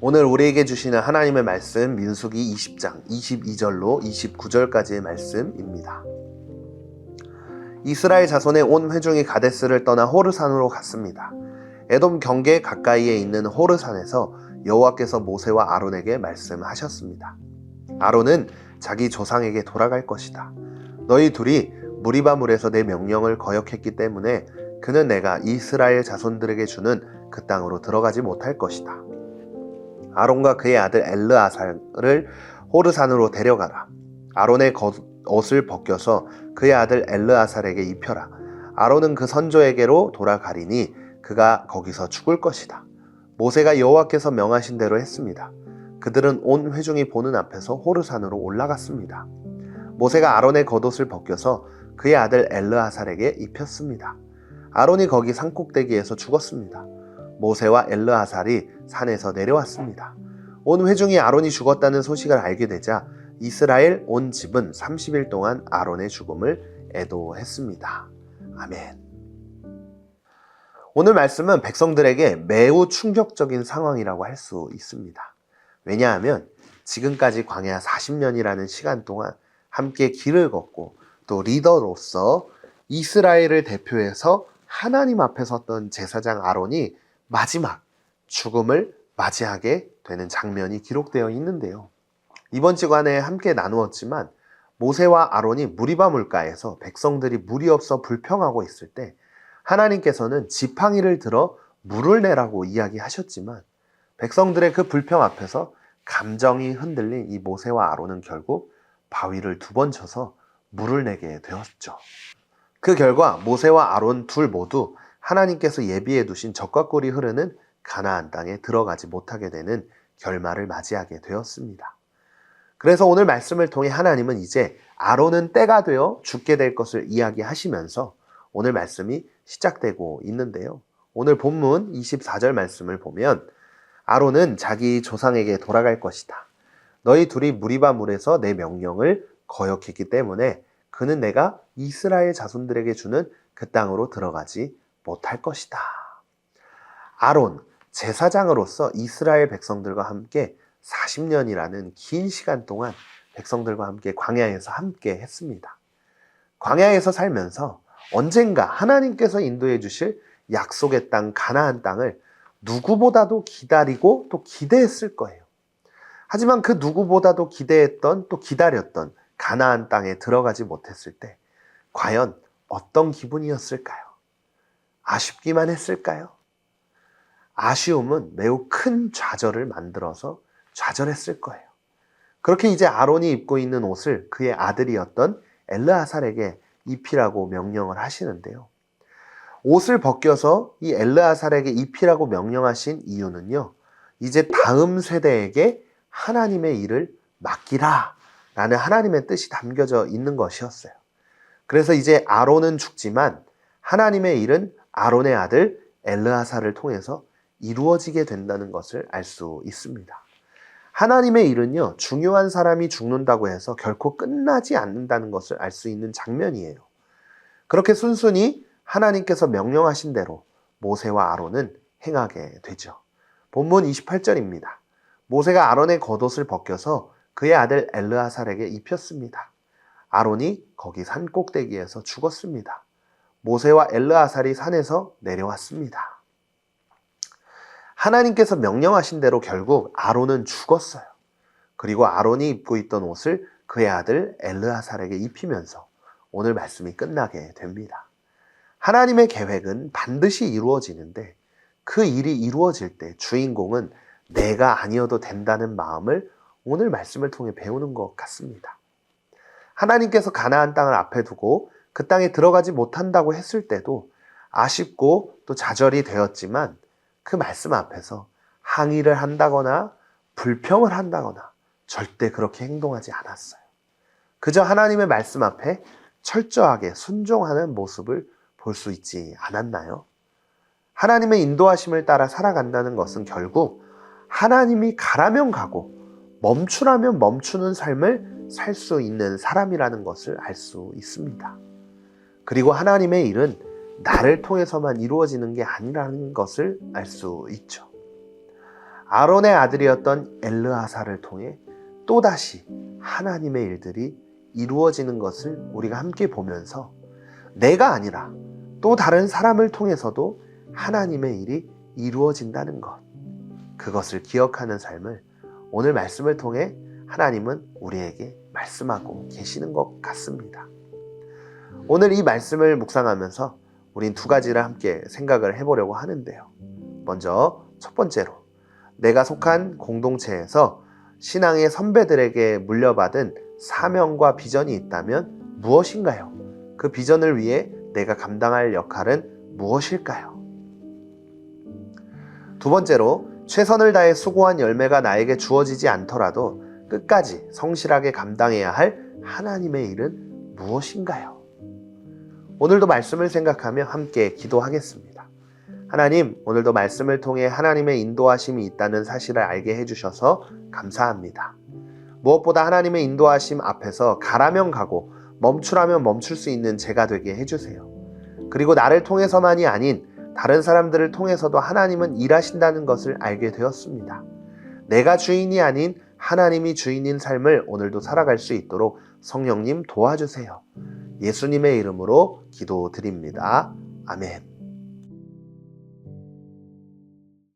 오늘 우리에게 주시는 하나님의 말씀 민수기 20장 22절로 29절까지의 말씀입니다. 이스라엘 자손의 온 회중이 가데스를 떠나 호르산으로 갔습니다. 에돔 경계 가까이에 있는 호르산에서 여호와께서 모세와 아론에게 말씀하셨습니다. 아론은 자기 조상에게 돌아갈 것이다. 너희 둘이 무리바물에서 내 명령을 거역했기 때문에 그는 내가 이스라엘 자손들에게 주는 그 땅으로 들어가지 못할 것이다. 아론과 그의 아들 엘르아살을 호르산으로 데려가라. 아론의 옷을 벗겨서 그의 아들 엘르아살에게 입혀라. 아론은 그 선조에게로 돌아가리니 그가 거기서 죽을 것이다. 모세가 여호와께서 명하신 대로 했습니다. 그들은 온 회중이 보는 앞에서 호르산으로 올라갔습니다. 모세가 아론의 겉옷을 벗겨서 그의 아들 엘르아살에게 입혔습니다. 아론이 거기 산꼭대기에서 죽었습니다. 모세와 엘르아살이 산에서 내려왔습니다. 온 회중이 아론이 죽었다는 소식을 알게 되자 이스라엘 온 집은 30일 동안 아론의 죽음을 애도했습니다. 아멘. 오늘 말씀은 백성들에게 매우 충격적인 상황이라고 할 수 있습니다. 왜냐하면 지금까지 광야 40년이라는 시간 동안 함께 길을 걷고 또 리더로서 이스라엘을 대표해서 하나님 앞에 섰던 제사장 아론이 마지막 죽음을 맞이하게 되는 장면이 기록되어 있는데요. 이번 시간에 함께 나누었지만 모세와 아론이 무리바 물가에서 백성들이 물이 없어 불평하고 있을 때 하나님께서는 지팡이를 들어 물을 내라고 이야기하셨지만 백성들의 그 불평 앞에서 감정이 흔들린 이 모세와 아론은 결국 바위를 2번 쳐서 물을 내게 되었죠. 그 결과 모세와 아론 둘 모두 하나님께서 예비해 두신 젖과 꿀이 흐르는 가나안 땅에 들어가지 못하게 되는 결말을 맞이하게 되었습니다. 그래서 오늘 말씀을 통해 하나님은 이제 아론은 때가 되어 죽게 될 것을 이야기하시면서 오늘 말씀이 시작되고 있는데요. 오늘 본문 24절 말씀을 보면 아론은 자기 조상에게 돌아갈 것이다. 너희 둘이 무리바 물에서 내 명령을 거역했기 때문에 그는 내가 이스라엘 자손들에게 주는 그 땅으로 들어가지 못할 것이다. 아론, 제사장으로서 이스라엘 백성들과 함께 40년이라는 긴 시간 동안 백성들과 함께 광야에서 함께 했습니다. 광야에서 살면서 언젠가 하나님께서 인도해 주실 약속의 땅 가나안 땅을 누구보다도 기다리고 또 기대했을 거예요. 하지만 그 누구보다도 기대했던 또 기다렸던 가나안 땅에 들어가지 못했을 때 과연 어떤 기분이었을까요? 아쉽기만 했을까요? 아쉬움은 매우 큰 좌절을 만들어서 좌절했을 거예요. 그렇게 이제 아론이 입고 있는 옷을 그의 아들이었던 엘르아살에게 입히라고 명령을 하시는데요. 옷을 벗겨서 이 엘르아살에게 입히라고 명령하신 이유는요. 이제 다음 세대에게 하나님의 일을 맡기라 라는 하나님의 뜻이 담겨져 있는 것이었어요. 그래서 이제 아론은 죽지만 하나님의 일은 아론의 아들 엘르아살을 통해서 이루어지게 된다는 것을 알 수 있습니다. 하나님의 일은요, 중요한 사람이 죽는다고 해서 결코 끝나지 않는다는 것을 알 수 있는 장면이에요. 그렇게 순순히 하나님께서 명령하신 대로 모세와 아론은 행하게 되죠. 본문 28절입니다. 모세가 아론의 겉옷을 벗겨서 그의 아들 엘르아살에게 입혔습니다. 아론이 거기 산 꼭대기에서 죽었습니다. 모세와 엘르아살이 산에서 내려왔습니다. 하나님께서 명령하신 대로 결국 아론은 죽었어요. 그리고 아론이 입고 있던 옷을 그의 아들 엘르아살에게 입히면서 오늘 말씀이 끝나게 됩니다. 하나님의 계획은 반드시 이루어지는데 그 일이 이루어질 때 주인공은 내가 아니어도 된다는 마음을 오늘 말씀을 통해 배우는 것 같습니다. 하나님께서 가나안 땅을 앞에 두고 그 땅에 들어가지 못한다고 했을 때도 아쉽고 또 좌절이 되었지만 그 말씀 앞에서 항의를 한다거나 불평을 한다거나 절대 그렇게 행동하지 않았어요. 그저 하나님의 말씀 앞에 철저하게 순종하는 모습을 볼 수 있지 않았나요? 하나님의 인도하심을 따라 살아간다는 것은 결국 하나님이 가라면 가고 멈추라면 멈추는 삶을 살 수 있는 사람이라는 것을 알 수 있습니다. 그리고 하나님의 일은 나를 통해서만 이루어지는 게 아니라는 것을 알 수 있죠. 아론의 아들이었던 엘르아사를 통해 또다시 하나님의 일들이 이루어지는 것을 우리가 함께 보면서 내가 아니라 또 다른 사람을 통해서도 하나님의 일이 이루어진다는 것, 그것을 기억하는 삶을 오늘 말씀을 통해 하나님은 우리에게 말씀하고 계시는 것 같습니다. 오늘 이 말씀을 묵상하면서 우린 두 가지를 함께 생각을 해보려고 하는데요. 먼저 첫 번째로, 내가 속한 공동체에서 신앙의 선배들에게 물려받은 사명과 비전이 있다면 무엇인가요? 그 비전을 위해 내가 감당할 역할은 무엇일까요? 두 번째로, 최선을 다해 수고한 열매가 나에게 주어지지 않더라도 끝까지 성실하게 감당해야 할 하나님의 일은 무엇인가요? 오늘도 말씀을 생각하며 함께 기도하겠습니다. 하나님, 오늘도 말씀을 통해 하나님의 인도하심이 있다는 사실을 알게 해주셔서 감사합니다. 무엇보다 하나님의 인도하심 앞에서 가라면 가고 멈추라면 멈출 수 있는 제가 되게 해주세요. 그리고 나를 통해서만이 아닌 다른 사람들을 통해서도 하나님은 일하신다는 것을 알게 되었습니다. 내가 주인이 아닌 하나님이 주인인 삶을 오늘도 살아갈 수 있도록 성령님 도와주세요. 예수님의 이름으로 기도드립니다. 아멘.